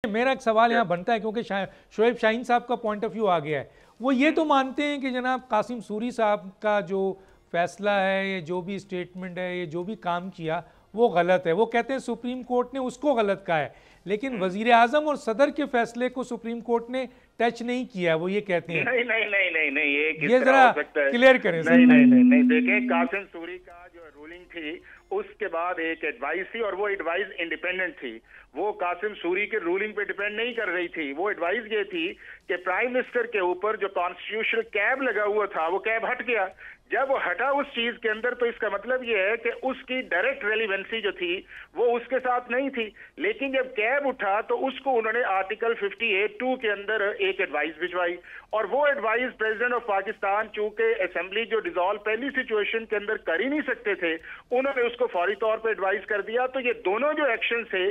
میرا ایک سوال یہاں بنتا ہے کیونکہ شعیب شاہین صاحب کا پوائنٹ آف ویو آ گیا ہے، وہ یہ تو مانتے ہیں کہ جناب قاسم سوری صاحب کا جو فیصلہ ہے یا جو بھی اسٹیٹمنٹ ہے یا جو بھی کام کیا وہ غلط ہے. وہ کہتے ہیں سپریم کورٹ نے اس کو غلط کہا ہے، لیکن وزیر اعظم اور صدر کے فیصلے کو سپریم کورٹ نے ٹچ نہیں کیا. وہ یہ کہتے ہیں نہیں یہ ذرا کلیئر کریں. نہیں دیکھیں، قاسم سوری کا جو رولنگ تھی اس کے بعد ایک ایڈوائز تھی اور وہ ایڈوائز انڈیپینڈنٹ تھی. وہ قاسم سوری کے رولنگ پہ ڈیپینڈ نہیں کر رہی تھی. وہ ایڈوائز یہ تھی کہ پرائم منسٹر کے اوپر جو کانسٹیٹیوشنل کیب لگا ہوا تھا وہ کیب ہٹ گیا. جب وہ ہٹا اس چیز کے اندر تو اس کا مطلب یہ ہے کہ اس کی ڈائریکٹ ریلیونسی جو تھی وہ اس کے ساتھ نہیں تھی. لیکن جب کیب اٹھا تو اس کو انہوں نے آرٹیکل 58(2) کے اندر ایک ایڈوائز بھجوائی، اور وہ ایڈوائز پریزیڈنٹ آف پاکستان چونکہ اسمبلی جو ڈیزالو پہلی سچویشن کے اندر کر ہی نہیں سکتے تھے، انہوں نے اس کو فوری طور پہ ایڈوائز کر دیا. تو یہ دونوں جو ایکشن تھے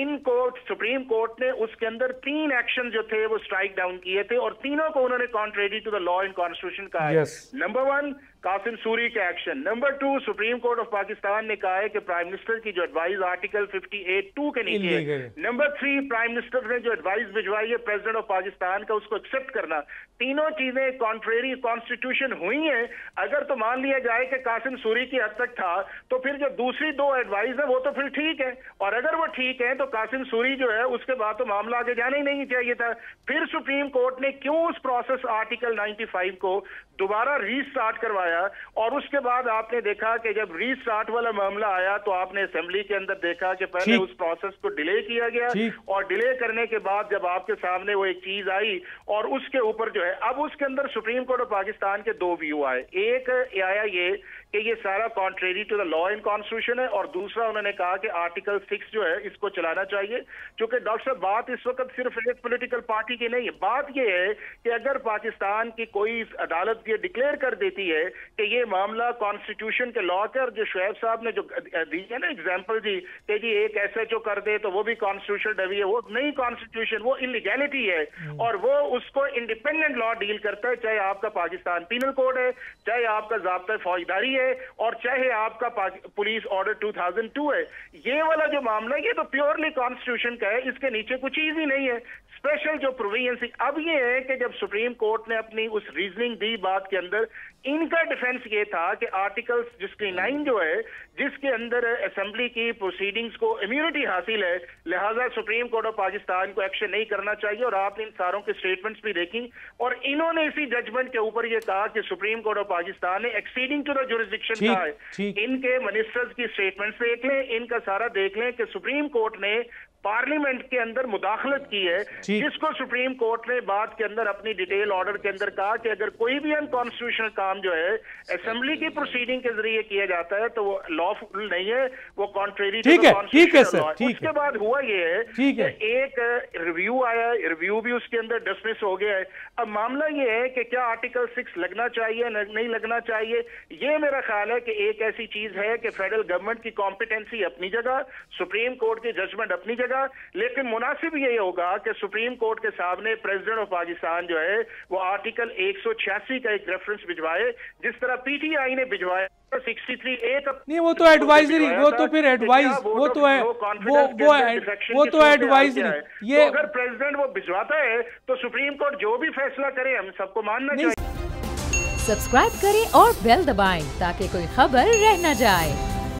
ان کو سپریم کورٹ نے اس کے اندر 3 ایکشن جو تھے وہ اسٹرائک ڈاؤن کیے تھے، اور تینوں کو انہوں نے contrary to the law and constitution کہا ہے. نمبر 1 قاسم سوری کا action. Number 2 supreme court of Pakistan نے کہا ہے کہ پرائم منسٹر کی جو ایڈوائز آرٹیکل 58(2) کے نیچے ہے. نمبر 3 پرائم منسٹر نے جو ایڈوائز بھجوائی ہے پریزیڈنٹ آف پاکستان کا اس کو ایکسپٹ کرنا. تینوں چیزیں کانٹریری کانسٹیٹیوشن ہوئی ہیں. اگر تو مان لیا جائے کہ قاسم سوری کی حد تک تھا تو پھر جو دوسری 2 ایڈوائز ہیں وہ تو پھر ٹھیک ہے، اور اگر وہ ٹھیک ہے تو قاسم سوری جو ہے اس کے بعد تو معاملہ آگے جانا ہی نہیں چاہیے تھا. پھر سپریم کورٹ نے کیوں اس پروسیس آرٹیکل 95 کو دوبارہ ری سٹارٹ کروایا؟ اور اس کے بعد آپ نے دیکھا کہ جب ری سٹارٹ والا معاملہ آیا تو آپ نے اسمبلی کے اندر دیکھا کہ پہلے اس پروسیس کو ڈیلے کیا گیا، اور ڈیلے کرنے کے بعد جب آپ کے سامنے وہ ایک چیز آئی اور اس کے اوپر جو ہے اب اس کے اندر سپریم کورٹ آف پاکستان کے 2 ویو آئے. ایک آیا یہ کہ یہ سارا contrary to the law and constitution ہے، اور دوسرا انہوں نے کہا کہ آرٹیکل 6 جو ہے اس کو چلانا چاہیے. چونکہ ڈاکٹر صاحب بات اس وقت صرف ایک پولیٹیکل پارٹی کی نہیں ہے. بات یہ ہے کہ اگر پاکستان کی کوئی عدالت یہ ڈکلیئر کر دیتی ہے کہ یہ معاملہ کانسٹیٹیوشن کے لا کا، جو شعیب صاحب نے جو دی ہے نا ایگزامپل دی کہ جی ایک SHO کر دے تو وہ بھی کانسٹیٹیوشن ڈوی ہے، وہ نہیں کانسٹیٹیوشن، وہ انلیگیلٹی ہے، اور وہ اس کو انڈیپینڈنٹ لا ڈیل کرتا ہے. چاہے آپ کا پاکستان پینل کوڈ ہے، چاہے آپ کا ضابطہ فوجداری ہے، اور چاہے آپ کا پولیس آرڈر 2002 ہے. یہ والا جو معاملہ ہے یہ تو پیورلی کانسٹیٹیوشن کا ہے، اس کے نیچے کچھ چیز ہی نہیں ہے. اسپیشل جو پروویژن اب یہ ہے کہ جب سپریم کورٹ نے اپنی اس ریزننگ دی بات کے اندر، ان کا ڈیفنس یہ تھا کہ آرٹیکل 69 جو ہے جس کے اندر اسمبلی کی پروسیڈنگز کو امیونٹی حاصل ہے، لہٰذا سپریم کورٹ آف پاکستان کو ایکشن نہیں کرنا چاہیے. اور آپ نے ان ساروں کے اسٹیٹمنٹس بھی دیکھی، اور انہوں نے اسی ججمنٹ کے اوپر یہ کہا کہ سپریم کورٹ آف پاکستان نے ایکسیڈنگ ٹو دا جورسڈکشن کہا ہے. ان کے منسٹرز کی اسٹیٹمنٹس دیکھ لیں، ان کا سارا دیکھ لیں کہ سپریم کورٹ نے پارلیمنٹ کے اندر مداخلت کی ہے، جس کو سپریم کورٹ نے بات کے اندر اپنی ڈیٹیل آرڈر کے اندر کہا کہ اگر کوئی بھی انکانسٹیٹیوشنل کام جو ہے اسمبلی کی پروسیڈنگ کے ذریعے کیا جاتا ہے تو وہ لافل نہیں ہے، وہ کانٹریری ٹو دا کانسٹیٹیوشن لا. اس کے بعد ہوا یہ ہے کہ ایک ریویو آیا، ریویو بھی اس کے اندر ڈسمس ہو گیا ہے. اب معاملہ یہ ہے کہ کیا آرٹیکل 6 لگنا چاہیے نہیں لگنا چاہیے. یہ میرا خیال ہے کہ ایک ایسی چیز ہے کہ فیڈرل گورنمنٹ کی کمپیٹنسی اپنی جگہ، سپریم کورٹ کی ججمنٹ اپنی جگہ، لیکن مناسب یہ ہوگا کہ سپریم کورٹ کے سامنے پریزیڈنٹ آف پاکستان جو ہے وہ آرٹیکل 186 کا ایک ریفرنس بھجوائے، جس طرح PTI نے بھجوایا 63A کا. نہیں وہ تو ایڈوائزری، وہ تو پھر ایڈوائز، وہ تو ہے وہ تو ایڈوائزری. یہ اگر پریزیڈنٹ وہ بھجواتا ہے تو سپریم کورٹ جو بھی فیصلہ کرے ہم سب کو ماننا چاہیے. سبسکرائب کریں اور بیل دبائیں تاکہ کوئی خبر رہ نہ جائے.